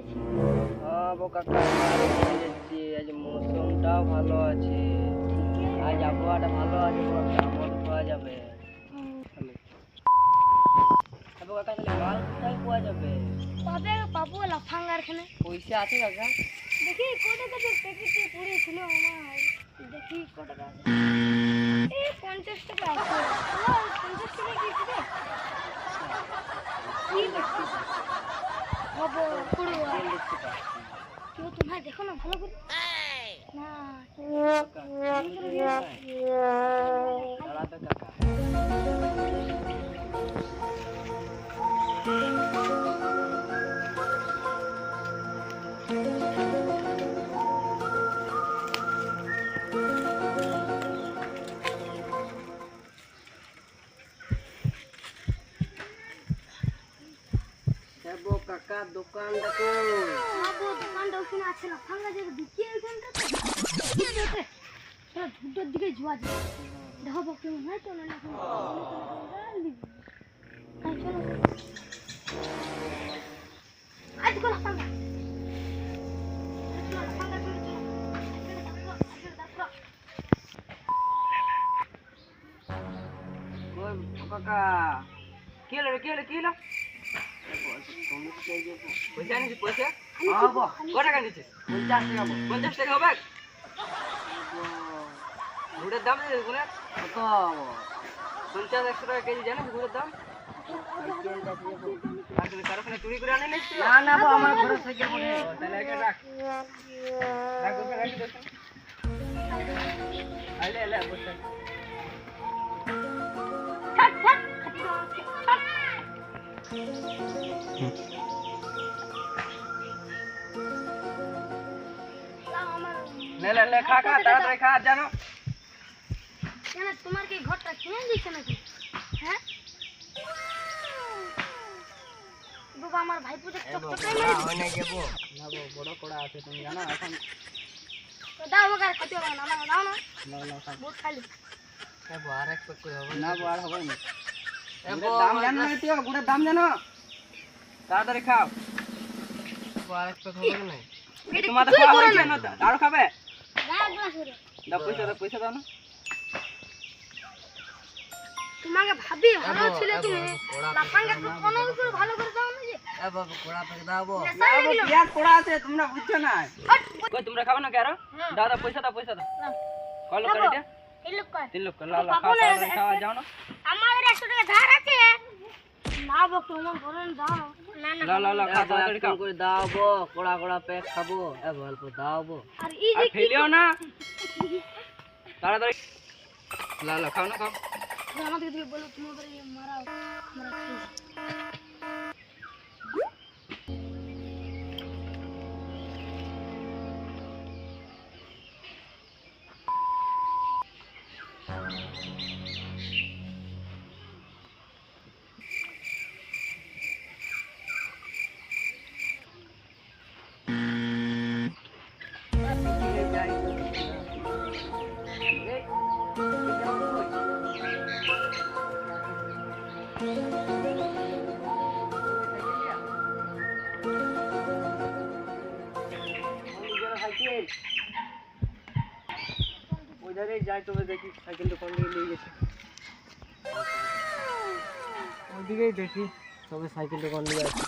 যাচ্ছি। হ্যাঁ গো কাকা, বাড়ি চলে যাচ্ছি। আজ মৌসুমটাও ভালো আছে, আজ আবহাওয়াটা ভালো আছে গো কাকা, মন পাওয়া যাবে। আবু কাকা, তাহলে মাল কোথায় পাওয়া যাবে? পাবো লাফাঙ্গার এখানে। পয়সা আছে কাকা? দেখি কত টাকা প্যাকেটে পড়েছিল আমার, দেখি কত টাকা আছে। এই 50 টাকা আছে। ও 50 টাকা কি আছে? কি দেখছি? বাবু পুরো তেল দেখতে পাচ্ছি। কেউ তোমার দেখো না ভালো করে। না কাকা, দাঁড়াবে কাকা। যাবো কাকা, দোকানটা কই? বাবু দোকানটা ওখানে আছে লাফাঙ্গা যেটা বিক্রি ওখানটাতে। চলো ধুটোর দিকে যাওয়া যায়। দেখো বাবু কেমন হয় চলো না এখন। চলো আজ করে লাফাঙ্গা। কই কাকা? কি হলো রে, কি হলো, কি হলো? পয়সা আনিস, পয়সা? হ্যাঁ বাবা, কত টাকা নিচ্ছিস? 50 টাকা। 50 টাকা হবে? গুড়ের দাম নেই গুড়ের? কত? 50-100 টাকা কেজি, জানিস গুড়ের দাম? আর তুমি কারখানে চুরি করে আনি নিস? না না বাবা, আমার ঘরে সাইকেল পড়ে। তাহলে এটা রাখ, রাখ ওকে, রাখি দে। আইলে এলে বসে। থাক থাক থাক। লে খা খা, তাড়াতাড়ি খা, জানো? কেন তোমার কি ঘরটা কিনে দিয়েছে নাকি? হ্যাঁ বাবা, আমার ভাইপো যে চকচকাই মেরে দিচ্ছে। হয় না যাবো না গো, বড় কড়া আছে তুমি জানো এখন। তো দাও ওকে, আর খেতে হবে না, আমার দাও না। না খা। বহুত খালি এবো আর এক প্যাক করে হবে না গো, আর হবে না। এবো দাম জানো না তুই, গুড়ের দাম জানো? তাড়াতাড়ি খাও। এবো আর এক প্যাক হবে না। তোমার তো খাওয়া হয়েছে না, আরো খাবে? দাও গ্লাস করে। দাও পয়সা, দাও পয়সা, দাও না। তোমাকে ভাবি ভালো ছিল তুমি, লাফাঙ্গা তো কোনো করে ভালো করে দাও না যে। এবো কোড়া প্যাক দাও বো। নেশা হয়ে গেল। পেঁয়াজ কোড়া আছে, তোমরা বুঝছো না। কই তোমরা খাবে না কি আরো? দাও দাও পয়সা, দাও পয়সা, দাও। কল করে এটা? এই লোক কয় 3 লোক লাও লাও, খাও তাড়াতাড়ি খাওয়া যাও না। আমাদের 100 টাকা ধার আছে। না বো তোমার বলেন দাও। না না লাও লাও লাও, খাও তাড়াতাড়ি খাও করে দাও বো, কোড়া কোড়া প্যাক খাবো। এবো অল্প দাও বো, আর এই আর যে ফেলিও না। তাড়াতাড়ি লাও লাও, খাও না, খাও। আমাদের দিকে বলো তোমাদের মারাও মারা ওইধারে যাই, তবে দেখি সাইকেলটা কোন দিকে নিয়ে গেছে। ওইদিকেই দেখি তবে সাইকেলটা কোন দিকে আছে।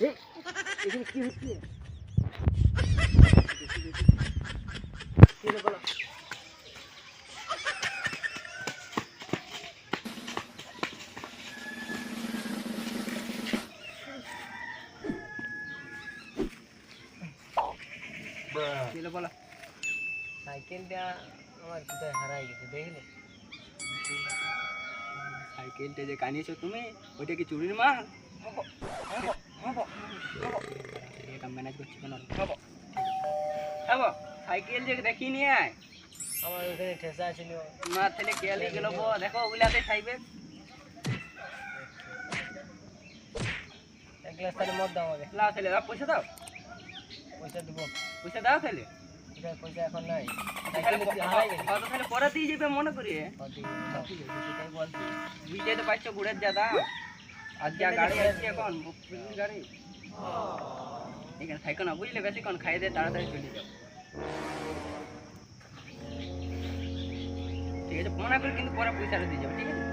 এই এখানে কি হচ্ছে? কি হলো বলো? কি হলো বলো? সাইকেলটা আমার কোথায় হারাই গেছে, দেখলে? সাইকেলটা যে কানিয়েছো তুমি, ওইটা কি চুরির মাল? এটা ম্যানেজ করছি কেন? সাইকেল যে দেখি নিয়ে আয়। আমার ওখানে ঠেসা ছিল না, ছেলে কেয়ালি গেল গো, দেখো ওগুলাতে খাইবে। এক গ্লাস তাহলে মদ দাও আমাকে। লাও ছেলে, পয়সা দাও। পয়সা দেবো, পয়সা দাও তাহলে। পয়সা এখন নাই, তাহলে পরে দিয়ে যাবে মনে করি। সেটাই বলছি, বুঝতে তো পারছো গুড়ের যা দাম, আর যা গাড়ি আসছে এখন গাড়ি। এখানে থাকো না বুঝলে, বেশিক্ষণ খাইয়ে দিয়ে তাড়াতাড়ি চলে যাও। ঠিক আছে, মনে করে কিন্তু পরে পয়সাটা দিয়ে যাবো, ঠিক আছে?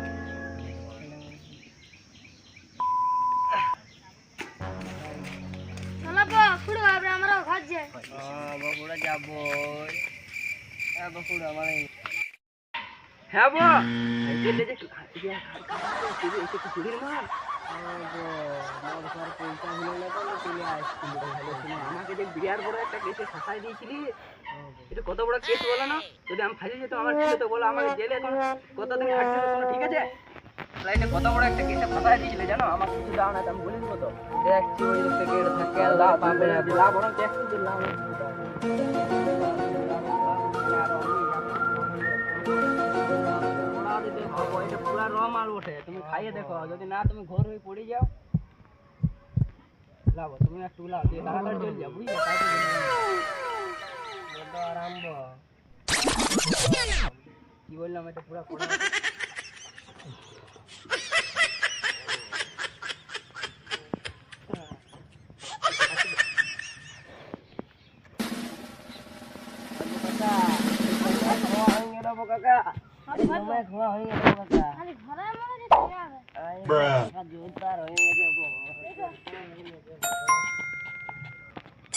চলো পা ফুড়ে আমরা আমরাও ঘর যাই। বকুড়া যাবো। বকুড়া মানে হ্যাঁ বো আমাকে যে বিরাট বড় একটা কেসে ফাঁসাই দিয়েছিলি, এটা কত বড় কেস বলো না? যদি আমি ফাঁসি যেত আমার কি হতো বলো? আমাকে জেলে এখন কতদিন খাটতে হতো, ঠিক আছে? এটা কত বড় একটা কেসে ফাঁসাই দিয়েছিলে জানো? আমার কিছু দাও না, আমি বলে দিবো তো। দেখছি ওই দিক থেকে এটা থাকে আর লাভ পাবে না, লাভ বরং দেখছি যে লাভ পুরা র মাল ওঠে, তুমি খাইয়ে দেখো, যদি না তুমি ঘর হয়ে পড়ে যাও লাভ, তুমি একটু লাভ দিয়ে তাড়াতাড়ি চলে যাও, বুঝলে? আরম্ভ কি বললাম, এটা পুরা কাকা খালি ঘরে মরে যেতে হবে। জোরদার হয়ে গেছে।